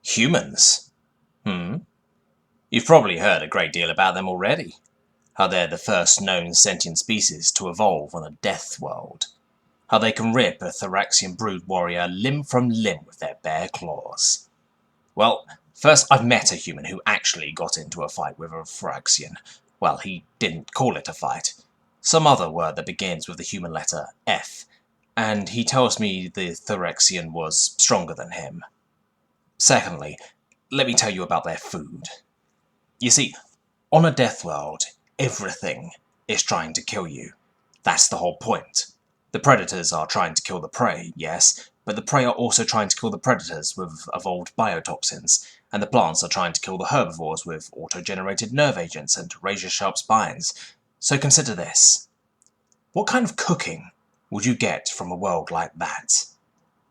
Humans? You've probably heard a great deal about them already. How they're the first known sentient species to evolve on a Deathworld. How they can rip a Thraxian brood warrior limb from limb with their bare claws. Well, first I've met a human who actually got into a fight with a Thraxian. Well, he didn't call it a fight. Some other word that begins with the human letter F. And he tells me the Thraxian was stronger than him. Secondly, let me tell you about their food. You see, on a Deathworld, everything is trying to kill you. That's the whole point. The predators are trying to kill the prey, yes, but the prey are also trying to kill the predators with evolved biotoxins, and the plants are trying to kill the herbivores with auto-generated nerve agents and razor-sharp spines. So consider this. What kind of cooking would you get from a world like that,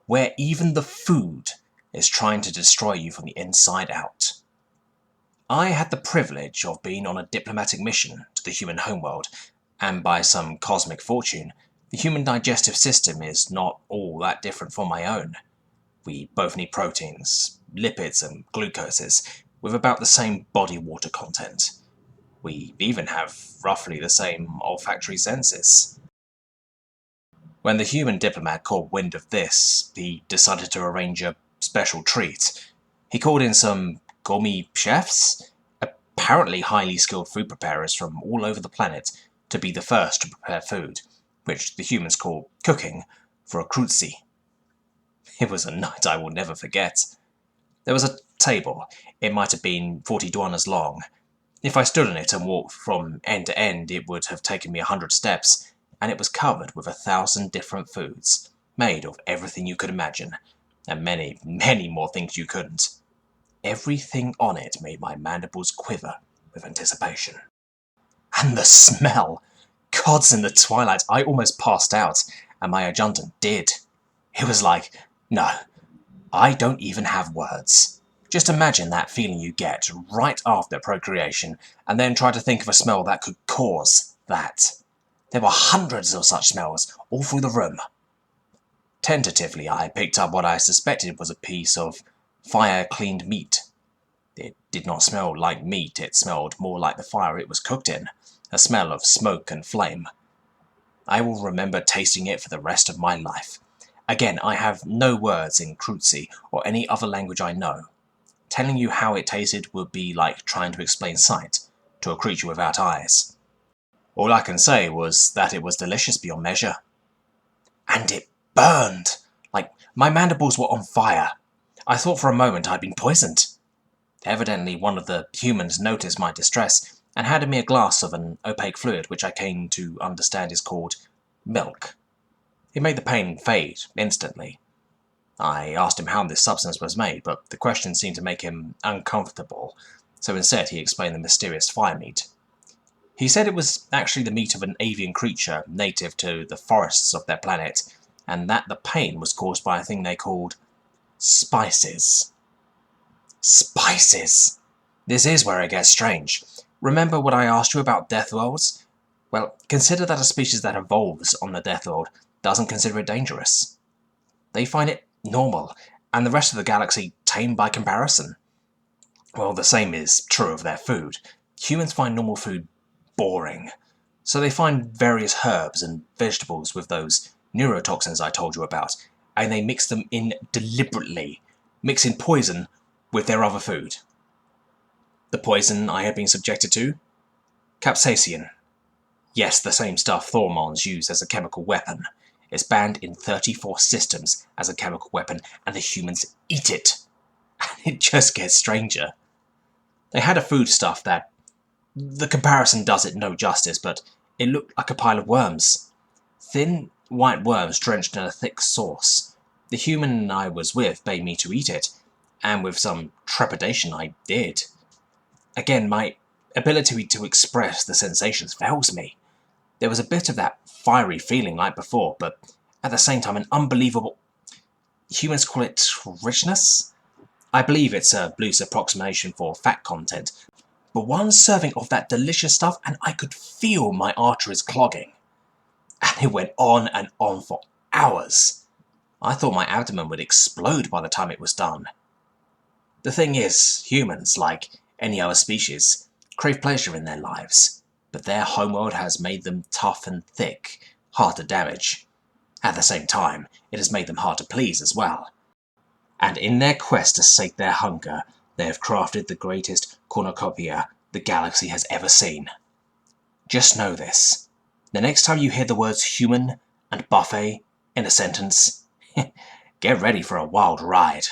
where even the food is trying to destroy you from the inside out? I had the privilege of being on a diplomatic mission to the human homeworld, and by some cosmic fortune, the human digestive system is not all that different from my own. We both need proteins, lipids and glucoses, with about the same body water content. We even have roughly the same olfactory senses. When the human diplomat caught wind of this, he decided to arrange a special treat. He called in some gourmet chefs, apparently highly skilled food preparers from all over the planet, to be the first to prepare food, which the humans call cooking, for a Krutzi. It was a night I will never forget. There was a table. It might have been 40 duanas long. If I stood on it and walked from end to end, it would have taken me 100 steps, and it was covered with 1,000 different foods, made of everything you could imagine, and many, many more things you couldn't. Everything on it made my mandibles quiver with anticipation. And the smell! Gods, in the twilight, I almost passed out, and my adjutant did. It was like, no, I don't even have words. Just imagine that feeling you get right after procreation, and then try to think of a smell that could cause that. There were hundreds of such smells, all through the room. Tentatively, I picked up what I suspected was a piece of fire-cleaned meat. It did not smell like meat, it smelled more like the fire it was cooked in, a smell of smoke and flame. I will remember tasting it for the rest of my life. Again, I have no words in Krutzi or any other language I know. Telling you how it tasted would be like trying to explain sight to a creature without eyes. All I can say was that it was delicious beyond measure. And it burned! Like, my mandibles were on fire. I thought for a moment I'd been poisoned. Evidently, one of the humans noticed my distress and handed me a glass of an opaque fluid which I came to understand is called milk. It made the pain fade instantly. I asked him how this substance was made, but the question seemed to make him uncomfortable, so instead he explained the mysterious fire meat. He said it was actually the meat of an avian creature native to the forests of their planet, and that the pain was caused by a thing they called spices. Spices! This is where it gets strange. Remember what I asked you about Deathworlds? Well, consider that a species that evolves on the Deathworld doesn't consider it dangerous. They find it normal, and the rest of the galaxy tame by comparison. Well, the same is true of their food. Humans find normal food boring, so they find various herbs and vegetables with those neurotoxins I told you about, and they mix them in deliberately, mixing poison with their other food. The poison I had been subjected to? Capsaicin. Yes, the same stuff Thormons use as a chemical weapon. It's banned in 34 systems as a chemical weapon, and the humans eat it. And it just gets stranger. They had a foodstuff that... The comparison does it no justice, but it looked like a pile of worms. Thin, white worms drenched in a thick sauce. The human I was with bade me to eat it, and with some trepidation I did. Again, my ability to express the sensations fails me. There was a bit of that fiery feeling like before, but at the same time an unbelievable... Humans call it richness? I believe it's a loose approximation for fat content, but one serving of that delicious stuff and I could feel my arteries clogging. And it went on for hours. I thought my abdomen would explode by the time it was done. The thing is, humans, like any other species, crave pleasure in their lives, but their homeworld has made them tough and thick, hard to damage. At the same time, it has made them hard to please as well. And in their quest to sate their hunger, they have crafted the greatest cornucopia the galaxy has ever seen. Just know this. The next time you hear the words human and buffet in a sentence, get ready for a wild ride.